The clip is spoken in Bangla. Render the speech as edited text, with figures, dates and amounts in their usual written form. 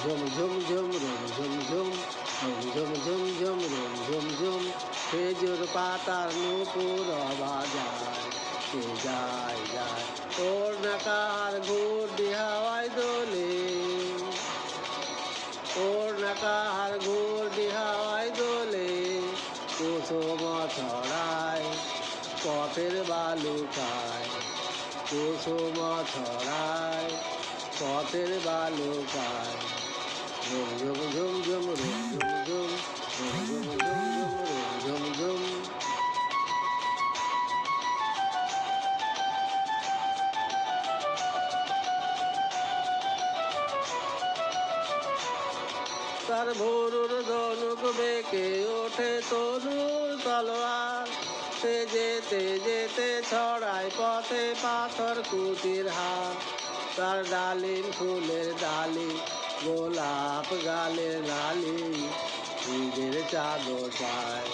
ঝুম ঝুম ঝুম রুম ঝুম ঝুম ঝুম ঝুম ঝুম রুম ঝুম ঝুম খেজুর পাতার নুপুর বাজায় কে যায় যায় ওর নাকার ঘুরটি হাওয়ায় দোলে ওর নাকার ঘুরটি হাওয়ায় দোলে কুসুম ছড়ায় পথের বালুকায় কুসুম ছড়ায় পথের বালুকায় ঝুম ঝুম ঝুম ঝুম রুম ঝুম ঝুম ঝুম ঝুম ঝুম ঝুম রুম ঝুম ঝুম। তার ভোরুর ধনুক বেঁকে ওঠে তরুর তলোয়ার সে যেতে যেতে ছড়ায় পথে পাথর কুটির হাত তার ডালিম ফুলের ডালি গোলাপ গালের লালি ঈদের চাঁদও চায়